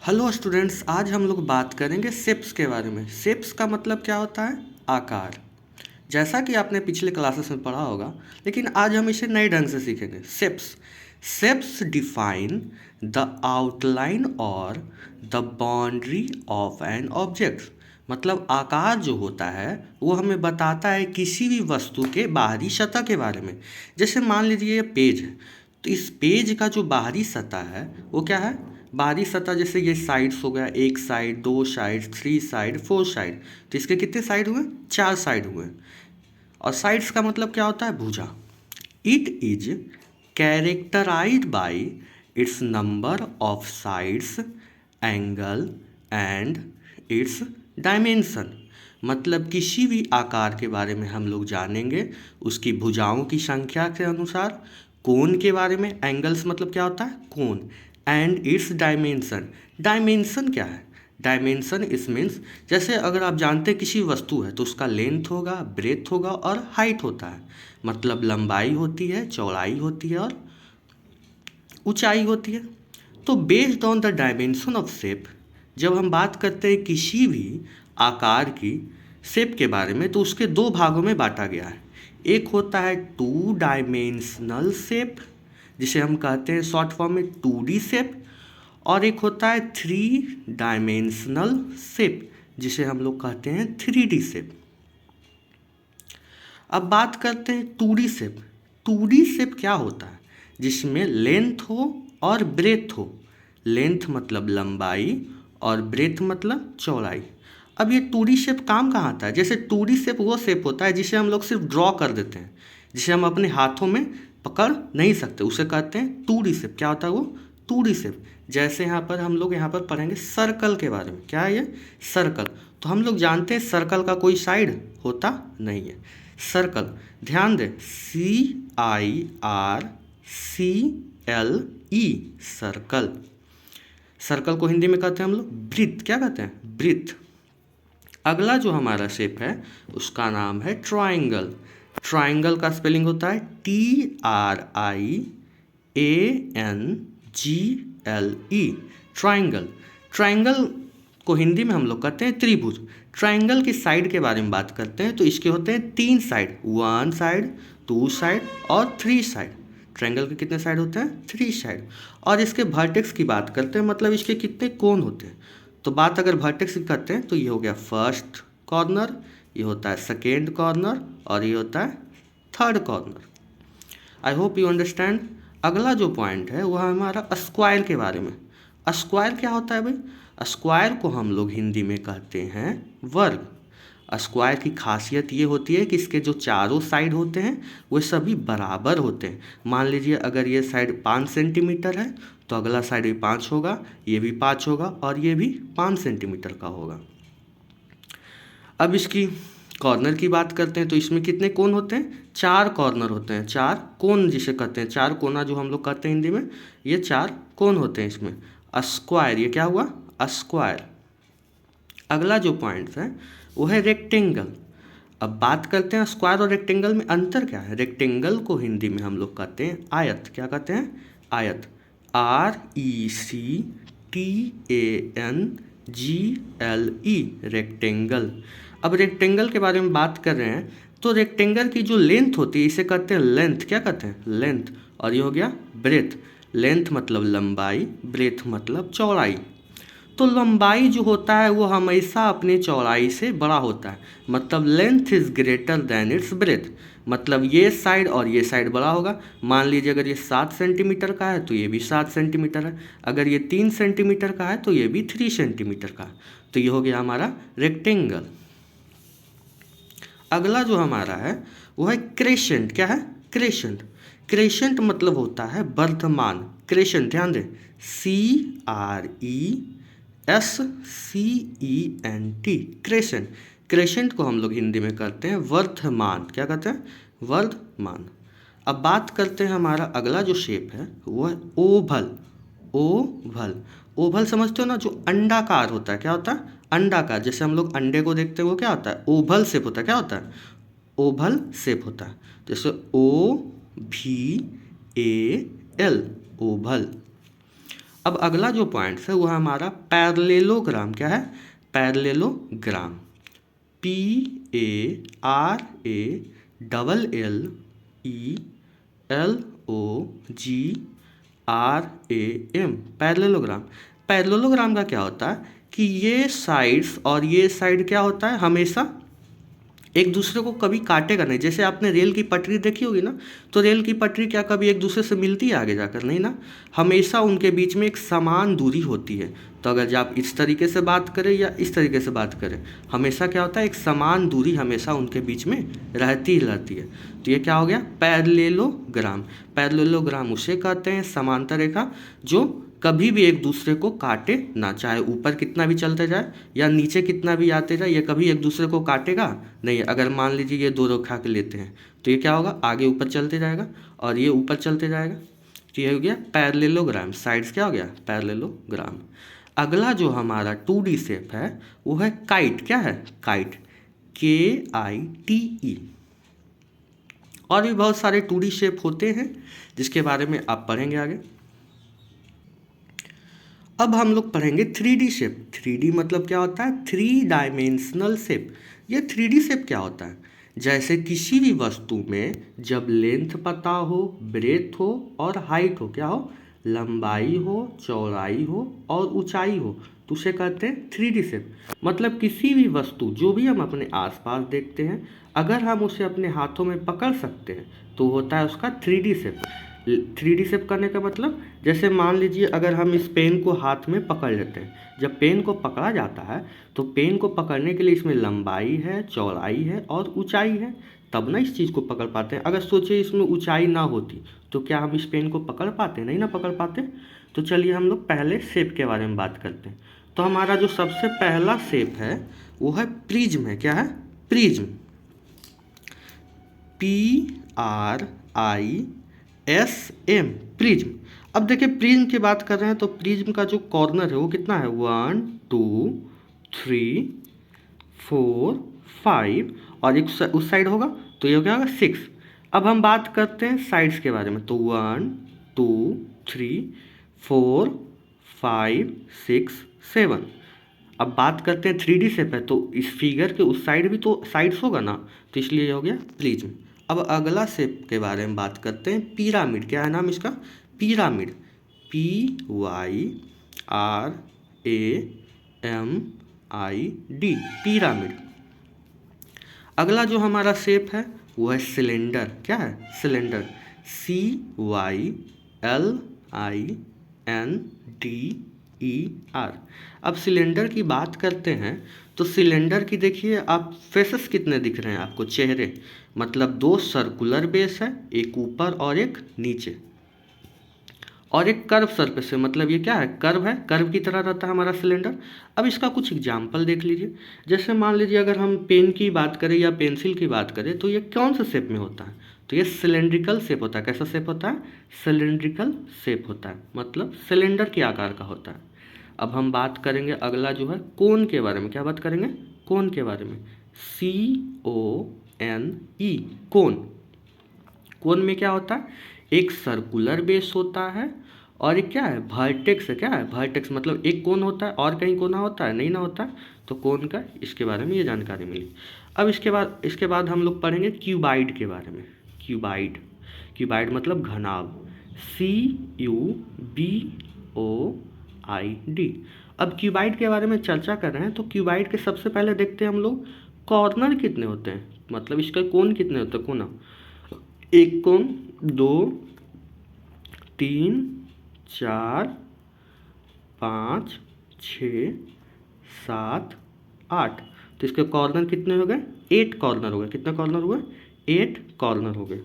Hello students, आज हम लोग बात करेंगे शेप्स के बारे में। शेप्स का मतलब क्या होता है? आकार। जैसा कि आपने पिछले क्लासेस में पढ़ा होगा, लेकिन आज हम इसे नए ढंग से सीखेंगे। Shapes shapes define the outline और the boundary of an object. मतलब आकार जो होता है वो हमें बताता है किसी भी वस्तु के बाहरी सतह के बारे में। जैसे मान लीजिए ये पेज है, तो इस पेज का जो बाहरी सतह है वो क्या है? बाहरी सतह जैसे ये साइड्स हो गया, एक साइड, दो side, three side, four side. तो इसके कितने साइड हुए? चार साइड हुए। और साइड्स का मतलब क्या होता है? भुजा। It is characterized by its number of sides, angle and its dimension. मतलब किसी भी आकार के बारे में हम लोग जानेंगे उसकी भुजाओं की संख्या के अनुसार, कोण के बारे में, एंगल्स मतलब क्या होता है? कोण, एंड इट्स डायमेंशन। डायमेंशन क्या है? डायमेंशन इस मीन्स, जैसे अगर आप जानते हैं किसी वस्तु है तो उसका लेंथ होगा, ब्रेथ होगा और हाइट होता है। मतलब लंबाई होती है, चौड़ाई होती है और ऊंचाई होती है। तो based on the dimension of shape, जब हम बात करते हैं किसी भी आकार की शेप के बारे में, तो उसके दो भागों में बांटा गया है। एक होता है टू डायमेंशनल शेप, जिसे हम कहते हैं शॉर्ट फॉर्म में 2D शेप, और एक होता है थ्री डायमेंशनल शेप, जिसे हम लोग कहते हैं 3D शेप। अब बात करते हैं 2D शेप। 2D शेप क्या होता है? जिसमें लेंथ हो और ब्रेथ हो। लेंथ मतलब लंबाई और ब्रेथ मतलब चौड़ाई। अब ये 2D शेप काम कहाँ आता है? जैसे 2D शेप वो शेप होता है जिसे हम लोग सिर्फ ड्रॉ कर देते हैं, जिसे हम अपने हाथों में पकड़ नहीं सकते, उसे कहते हैं 2D शेप। क्या होता है वो? 2D shape. जैसे यहाँ पर हम लोग यहाँ पर पढ़ेंगे सर्कल के बारे में। क्या है ये? सर्कल। तो हम लोग जानते हैं सर्कल का कोई साइड होता नहीं है। सर्कल, ध्यान दें, CIRCLE, सर्कल। सर्कल को हिंदी में कहते हैं हम लोग वृत्त। क्या कहते हैं? वृत्त। अगला जो हमारा शेप है उसका नाम है ट्राइंगल। ट्राइंगल का स्पेलिंग होता है TRIANGLE, ट्राइंगल। ट्राइंगल को हिंदी में हम लोग कहते हैं त्रिभुज। ट्राइंगल की साइड के बारे में बात करते हैं तो इसके होते हैं तीन side, one side, two side और थ्री साइड। ट्रायंगल के कितने साइड होते हैं? Three side. और इसके वर्टेक्स की बात करते हैं, मतलब इसके कितने कोण होते हैं। तो बात अगर वर्टेक्स की करते हैं तो ये हो गया फर्स्ट कॉर्नर, ये होता है सेकेंड कॉर्नर और ये होता है third corner. I hope you understand. अगला जो पॉइंट है वह हमारा स्क्वायर के बारे में। स्क्वायर क्या होता है भाई? स्क्वायर को हम लोग हिंदी में कहते हैं वर्ग। स्क्वायर की खासियत ये होती है कि इसके जो चारों साइड होते हैं वो सभी बराबर होते हैं। मान लीजिए अगर ये साइड 5 सेंटीमीटर है तो अगला साइड भी 5 होगा, ये भी 5 होगा और ये भी 5 सेंटीमीटर का होगा। अब इसकी कॉर्नर की बात करते हैं तो इसमें कितने कोण होते हैं? चार कॉर्नर होते हैं, चार कोण जिसे कहते हैं, चार कोना जो हम लोग कहते हैं हिंदी में, ये चार कोण होते हैं इसमें। स्क्वायर, ये क्या हुआ? स्क्वायर। अगला जो पॉइंट है वो है रेक्टेंगल। अब बात करते हैं स्क्वायर और रेक्टेंगल में अंतर क्या है। रेक्टेंगल को हिंदी में हम लोग कहते हैं आयत। क्या कहते हैं? आयत। RECTANGLE, rectangle. अब रेक्टेंगल के बारे में बात कर रहे हैं तो रेक्टेंगल की जो लेंथ होती है इसे कहते हैं लेंथ। क्या कहते हैं? लेंथ। और ये हो गया ब्रेथ। लेंथ मतलब लंबाई, ब्रेथ मतलब चौड़ाई। तो लंबाई जो होता है वो हमेशा अपने चौड़ाई से बड़ा होता है। मतलब length is greater than it's breath. मतलब ये साइड और ये साइड बड़ा होगा। मान लीजिए अगर ये 7 सेंटीमीटर का है तो ये भी 7 सेंटीमीटर है, अगर ये 3 सेंटीमीटर का है तो ये भी 3 सेंटीमीटर का है। तो ये हो गया हमारा रेक्टेंगल। अगला जो हमारा है वो है क्रेसेंट। क्या है? क्रेसेंट। क्रेसेंट मतलब होता है वर्धमान। क्रेसेंट, ध्यान दें, CRESCENT, क्रेसेंट। क्रेसेंट को हम लोग हिंदी में कहते हैं वर्धमान। क्या कहते हैं? वर्धमान। अब बात करते हैं हमारा अगला जो शेप है वो है ओवल। ओवल, ओवल समझते हो ना, जो अंडाकार होता है। क्या होता है? अंडाकार। जैसे हम लोग अंडे को देखते हैं वो क्या होता है? ओवल शेप होता है। क्या होता है? ओवल शेप होता है। जैसे OVAL, ओवल। अब अगला जो पॉइंट्स है वो है हमारा पैरेललोग्राम। क्या है? पैरेललोग्राम। PARALLELOGRAM। पैरेललोग्राम। पैरेललोग्राम का क्या होता है कि ये साइड्स और ये साइड क्या होता है, हमेशा एक दूसरे को कभी काटेगा नहीं। जैसे आपने रेल की पटरी देखी होगी ना, तो रेल की पटरी क्या कभी एक दूसरे से मिलती है आगे जाकर? नहीं ना, हमेशा उनके बीच में एक समान दूरी होती है। तो अगर जब आप इस तरीके से बात करें या इस तरीके से बात करें, हमेशा क्या होता है, एक समान दूरी हमेशा उनके बीच में रहती ही रहती है। तो ये क्या हो गया? पैरेललोग्राम। पैरेललोग्राम उसे कहते हैं समांतर रेखा जो कभी भी एक दूसरे को काटे ना, चाहे ऊपर कितना भी चलते जाए या नीचे कितना भी आते जाए, ये कभी एक दूसरे को काटेगा नहीं। अगर मान लीजिए ये दो रेखा के लेते हैं तो ये क्या होगा, आगे ऊपर चलते जाएगा और ये ऊपर चलते जाएगा। तो ये हो गया पैरेललोग्राम। साइड्स क्या हो गया? पैरेललोग्राम। अगला जो हमारा 2D शेप है वो है काइट। क्या है? काइट। KITE। और भी बहुत सारे 2D शेप होते हैं जिसके बारे में आप पढ़ेंगे आगे। अब हम लोग पढ़ेंगे 3D शेप। 3D मतलब क्या होता है? 3 डायमेंशनल शेप। ये 3D शेप क्या होता है? जैसे किसी भी वस्तु में जब लेंथ पता हो, ब्रेथ हो और हाइट हो, क्या हो, लंबाई हो, चौड़ाई हो और ऊंचाई हो, तो उसे कहते हैं 3D शेप। मतलब किसी भी वस्तु जो भी हम अपने आसपास देखते हैं, अगर हम उसे अपने हाथों में पकड़ सकते हैं तो होता है उसका 3D शेप। 3D शेप करने का मतलब, जैसे मान लीजिए अगर हम इस पेन को हाथ में पकड़ लेते हैं, जब पेन को पकड़ा जाता है तो पेन को पकड़ने के लिए इसमें लंबाई है, चौड़ाई है और ऊंचाई है, तब ना इस चीज़ को पकड़ पाते हैं। अगर सोचिए इसमें ऊंचाई ना होती तो क्या हम इस पेन को पकड़ पाते? नहीं ना पकड़ पाते। तो चलिए हम लोग पहले शेप के बारे में बात करते हैं। तो हमारा जो सबसे पहला शेप है वो है प्रिज्म है। क्या है? प्रिज्म। PRISM। प्रिज्म। अब देखिए प्रिज्म की बात कर रहे हैं तो प्रिज्म का जो कॉर्नर है वो कितना है? 1 2 3 4 5 और एक उस साइड होगा तो ये हो गया 6। अब हम बात करते हैं साइड्स के बारे में। तो 1 2 3 4 5 6 7। अब बात करते हैं 3D शेप है तो इस फिगर के उस साइड भी तो साइड्स होगा ना, तो इसलिए हो गया प्रिज्म। अब अगला शेप के बारे में बात करते हैं पिरामिड। क्या है नाम इसका? पिरामिड। PYRAMID। पिरामिड। अगला जो हमारा शेप है वो है सिलेंडर। क्या है? सिलेंडर। CYLINDER। अब सिलेंडर की बात करते हैं तो सिलेंडर की देखिए आप फेसेस कितने दिख रहे हैं आपको, चेहरे। मतलब 2 सर्कुलर बेस है, एक ऊपर और एक नीचे, और एक कर्व सरफेस है। मतलब ये क्या है? कर्व है, कर्व की तरह रहता है हमारा सिलेंडर। अब इसका कुछ एग्जाम्पल देख लीजिए। जैसे मान लीजिए अगर हम पेन की बात करें या पेंसिल की बात करें तो ये कौन से शेप में होता है? तो ये सिलेंड्रिकल शेप होता है। कैसा शेप होता है? सिलेंड्रिकल शेप होता है, मतलब सिलेंडर के आकार का होता है। अब हम बात करेंगे अगला जो है कोन के बारे में। क्या बात करेंगे? कोन के बारे में। CONE। कोन। कोन में क्या होता है? एक सर्कुलर बेस होता है और एक क्या है? वर्टेक्स है। क्या है? वर्टेक्स। मतलब एक कोन होता है और कहीं कोना होता है? नहीं ना होता है। तो कोन का इसके बारे में ये जानकारी मिली। अब इसके बाद हम लोग पढ़ेंगे क्यूबाइड के बारे में। क्यूबाइड। क्यूबाइड मतलब घनाभ। CUBOID। अब क्यूबाइड के बारे में चर्चा कर रहे हैं तो क्यूबाइड के सबसे पहले देखते हैं हम लोग कॉर्नर कितने होते हैं, मतलब इसका कोन कितने होते हैं, कोना। एक कोन, 2 3 4 5 6 7 8। तो इसके कॉर्नर कितने हो गए? 8 कॉर्नर हो गए। कितने कॉर्नर हुए? 8 कॉर्नर हो गए।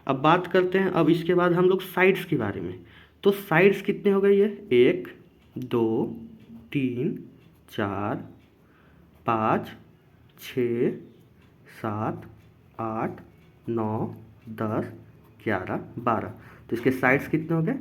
अब बात करते हैं अब इसके बाद हम लोग साइड्स के बारे में। तो साइड्स कितने हो गए? ये 1 2 3 4 5 6 7 8 9 10 11 12। तो इसके साइड्स कितने हो गए?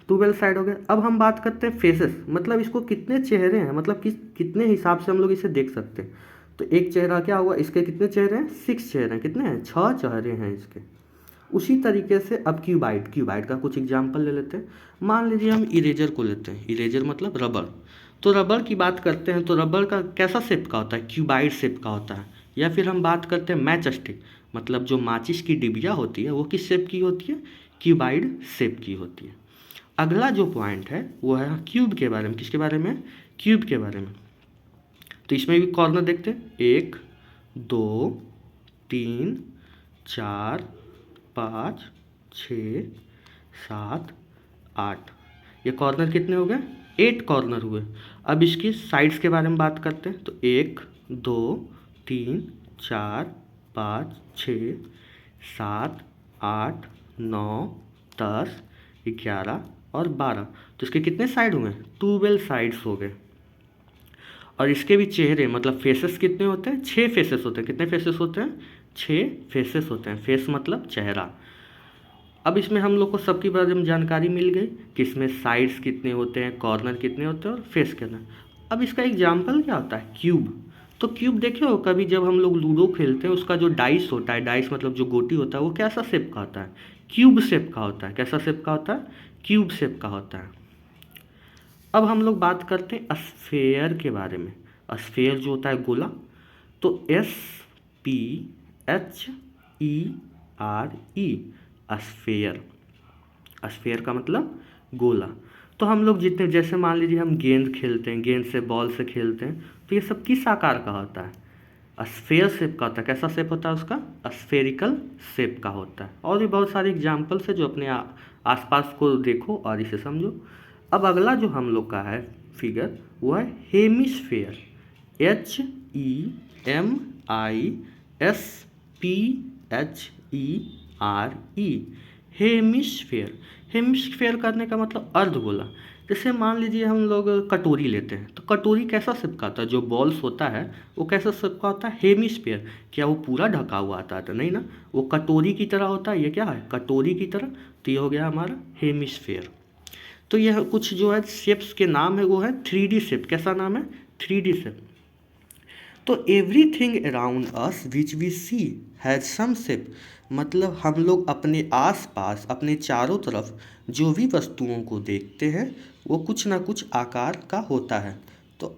12 साइड हो गए। अब हम बात करते हैं फेसेस, मतलब इसको कितने चेहरे हैं, मतलब कितने हिसाब से हम लोग इसे देख सकते हैं। तो एक चेहरा क्या हुआ? इसके कितने चेहरे हैं? 6 चेहरे हैं। कितने हैं? 6 चेहरे हैं इसके। उसी तरीके से अब क्यूबाइड का कुछ एग्जांपल ले लेते हैं। मान लीजिए हम इरेजर को लेते हैं, इरेजर मतलब रबड़। तो रबड़ की बात करते हैं तो रबड़ का कैसा शेप का होता है, क्यूबाइड शेप का होता है। या फिर हम बात करते हैं मैच स्टिक, मतलब जो माचिस की डिबिया होती है वो किस शेप की होती है, क्यूबाइड शेप की होती है। अगला जो पॉइंट है वो है क्यूब के बारे में। किसके बारे में, क्यूब के बारे में। तो इसमें भी कॉर्नर देखते हैं, 1 2 3 4 5 6 7 8। ये कॉर्नर कितने हो गए, 8 कॉर्नर हुए। अब इसकी साइड्स के बारे में बात करते हैं तो 1 2 3 4 5 6 7 8 9 10 11 और 12। तो इसके कितने साइड हुए, 12 साइड्स हो गए। और इसके भी चेहरे मतलब फेसेस कितने होते हैं, 6 फेसेस होते हैं। कितने फेसेस होते हैं, 6 फेसेस होते हैं। फेस मतलब चेहरा। अब इसमें हम लोग को सबके बारे में जानकारी मिल गई कि इसमें साइड्स कितने होते हैं, कॉर्नर कितने होते हैं और फेस कितना। अब इसका एग्जाम्पल क्या होता है, क्यूब। तो क्यूब देखे हो कभी, जब हम लोग लूडो खेलते हैं उसका जो डाइस होता है, डाइस मतलब जो गोटी होता है, वो कैसा शेप का होता है, क्यूब शेप का होता है। कैसा शेप का होता है, क्यूब शेप का होता है। अब हम लोग बात करते हैं स्फेयर के बारे में। स्फेयर जो होता है गोला, तो SPHERE, स्फेयर। स्फेयर का मतलब गोला। तो हम लोग जितने, जैसे मान लीजिए हम गेंद खेलते हैं, गेंद से बॉल से खेलते हैं, तो ये सब किस आकार का होता है, स्फेयर शेप का होता है। कैसा शेप होता है उसका, स्फेरिकल शेप का होता है। और भी बहुत सारे एग्जाम्पल्स है जो अपने आसपास को देखो और इसे समझो। अब अगला जो हम लोग का है फिगर वो है हेमिस्फेयर, HEMISPHERE, हेमिस्फेयर। हेमिस्फेयर करने का मतलब अर्धगोला। जैसे मान लीजिए हम लोग कटोरी लेते हैं, तो कटोरी कैसा शेप का होता है, जो बॉल्स होता है वो कैसा शेप का होता है, हेमिस्फेयर। क्या वो पूरा ढका हुआ आता है, तो नहीं ना, वो कटोरी की तरह होता है। ये क्या है, कटोरी की तरह। तो ये हो गया हमारा हेमिस्फेयर। तो यह कुछ जो है शेप्स के नाम है वो है 3D शेप। कैसा नाम है, 3D शेप। तो everything around us which we see has some shape, मतलब हम लोग अपने आसपास, अपने चारों तरफ जो भी वस्तुओं को देखते हैं वो कुछ ना कुछ आकार का होता है। तो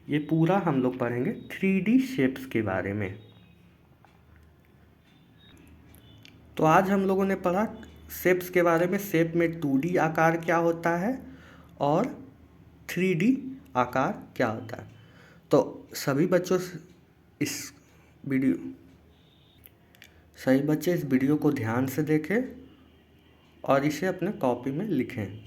ये पूरा हम लोग पढ़ेंगे 3D शेप्स के बारे में। तो आज हम लोगों ने पढ़ा शेप्स के बारे में। शेप में 2D आकार क्या होता है और 3D आकार क्या होता है। तो सभी बच्चों इस वीडियो सभी बच्चे इस वीडियो को ध्यान से देखें और इसे अपने कॉपी में लिखें।